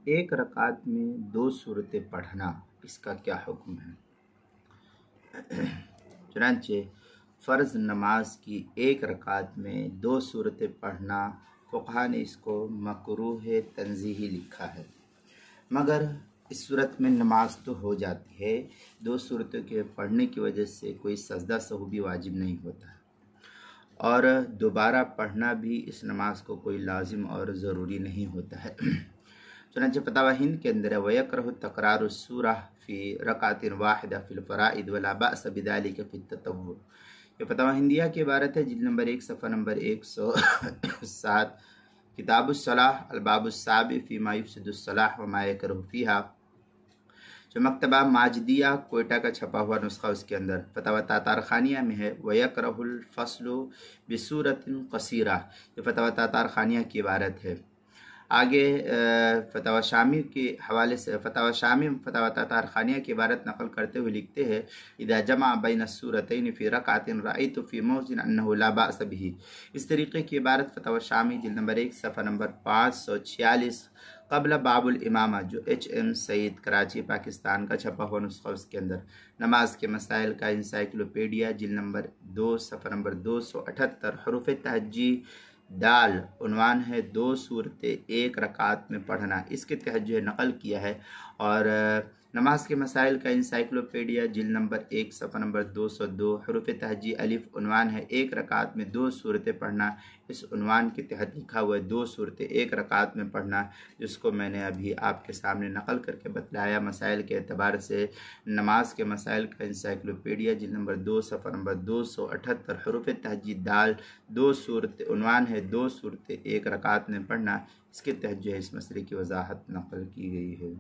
ایک رکعت میں 2 صورتیں پڑھنا، اس کا کیا حکم ہے؟ چنانچہ فرض نماز کی ایک رکعت میں 2 صورتیں پڑھنا فقہا نے اس کو مکروہ تنزیہی لکھا ہے، مگر اس صورت میں نماز تو ہو جاتی ہے، 2 صورتوں کے پڑھنے کی وجہ سے کوئی سجدہ سہو بھی واجب نہیں ہوتا ہے، اور دوبارہ پڑھنا بھی اس نماز کو کوئی لازم اور ضروری نہیں ہوتا ہے۔ چنانچہ فتاوی ہند کے اندر وَيَكْرَهُ تَكْرَارُ السُّورَةِ فِي رَكْعَةٍ وَاحِدَةٍ فِي الْفَرَائِضِ وَلَا بَأْسَ بِذَلِكَ فِي التَّطَوُّعِ۔ یہ فتاوی ہندیہ کی عبارت ہے، جلد نمبر 1 صفحہ نمبر 107، کتاب الصلاۃ، الباب السابع فیما یفسد الصلاۃ وما یکرہ فیہا، جو مکتبہ ماجدیہ کوئٹہ کا چھپا ہوا نسخہ، اس کے اندر فتاوی تاتار خانیہ میں ہے وَيَكْرَهُ الْفَصْلُ بِسُورَةٍ قَصِيرَةٍ، یہ فتاوی تاتار خانیہ کی عبارت ہے۔ آگے فتاوی شامی کے حوالے سے فتاوی شامی فتاوی تاتار خانیہ کی عبارت نقل کرتے ہوئے لکھتے ہیں اذا جمع بین السورتین فی رکعۃ رأیت فی موضع انہ لا بأس بہ۔ اس طریقے کی عبارت فتاوی شامی جلد نمبر 1 صفحہ نمبر 546 قبل باب الامامہ، جو HM سعید کراچی پاکستان کا چھپا ہوا نسخہ، اس کے اندر نماز کے مسائل کا انسائکلوپیڈیا جلد نمبر 2 صفحہ نمبر 278، حروف تہجی دال، عنوان ہے 2 صورتیں ایک رکعت میں پڑھنا، اس کے تحت جو ہے نقل کیا ہے، اور نماز کے مسائل کا انسائکلوپیڈیا جلد نمبر 1 صفحہ نمبر 202، حروف تہجی الف، عنوان ہے ایک رکعت میں 2 صورتیں پڑھنا، اس عنوان کے تحت لکھا ہوا ہے 2 صورتیں ایک رکعت میں پڑھنا، جس کو میں نے ابھی آپ کے سامنے نقل کر کے بتلایا۔ مسائل کے اعتبار سے نماز کے مسائل کا انسائکلوپیڈیا جلد نمبر 2 صفحہ نمبر 278، حروف تہجی دال، 2 صورتیں، عنوان ہے 2 صورتیں ایک رکعت میں پڑھنا، اس کے تحت جو ہے اس مسئلے کی وضاحت نقل کی گئی ہے۔